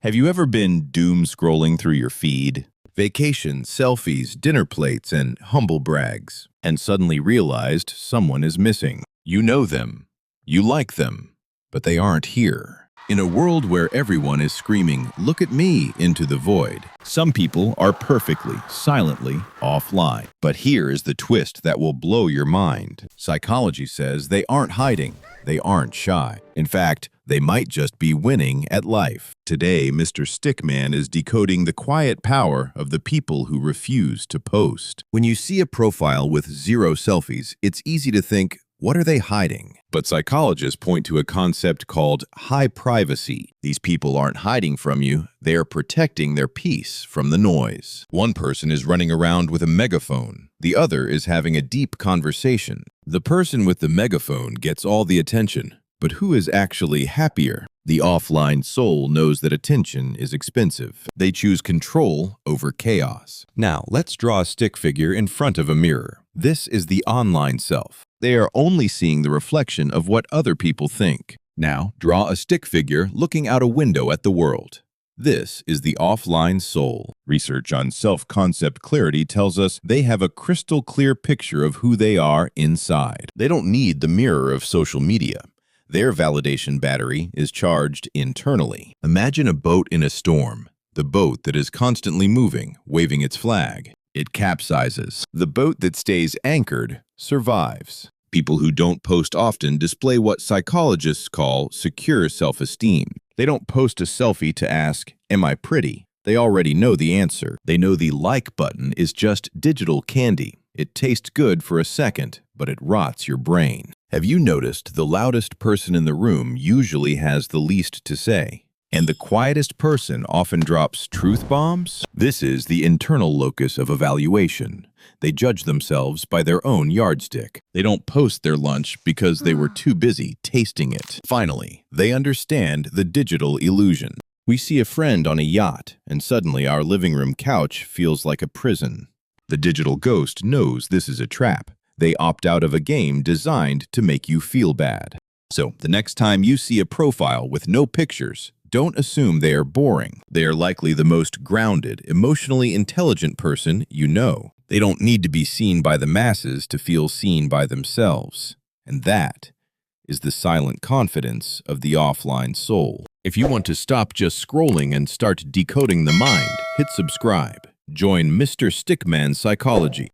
Have you ever been doom scrolling through your feed? Vacations, selfies, dinner plates, and humble brags. And suddenly realized someone is missing. You know them. You like them. But they aren't here. In a world where everyone is screaming, "Look at me," into the void, some people are perfectly, silently offline. But here is the twist that will blow your mind. Psychology says they aren't hiding. They aren't shy. In fact, they might just be winning at life. Today, Mr. StickMan is decoding the quiet power of the people who refuse to post. When you see a profile with 0 selfies, it's easy to think, what are they hiding? But psychologists point to a concept called high privacy. These people aren't hiding from you, they are protecting their peace from the noise. One person is running around with a megaphone. The other is having a deep conversation. The person with the megaphone gets all the attention. But who is actually happier? The offline soul knows that attention is expensive. They choose control over chaos. Now, let's draw a stick figure in front of a mirror. This is the online self. They are only seeing the reflection of what other people think. Now, draw a stick figure looking out a window at the world. This is the offline soul. Research on self-concept clarity tells us they have a crystal clear picture of who they are inside. They don't need the mirror of social media. Their validation battery is charged internally. Imagine a boat in a storm, the boat that is constantly moving, waving its flag. It capsizes. The boat that stays anchored survives. People who don't post often display what psychologists call secure self-esteem. They don't post a selfie to ask, "Am I pretty?" They already know the answer. They know the like button is just digital candy. It tastes good for a second, but it rots your brain. Have you noticed the loudest person in the room usually has the least to say? And the quietest person often drops truth bombs? This is the internal locus of evaluation. They judge themselves by their own yardstick. They don't post their lunch because they were too busy tasting it. Finally, they understand the digital illusion. We see a friend on a yacht, and suddenly our living room couch feels like a prison. The digital ghost knows this is a trap. They opt out of a game designed to make you feel bad. So, the next time you see a profile with no pictures, don't assume they are boring. They are likely the most grounded, emotionally intelligent person you know. They don't need to be seen by the masses to feel seen by themselves. And that is the silent confidence of the offline soul. If you want to stop just scrolling and start decoding the mind, hit subscribe. Join Mr. StickMan Psychology.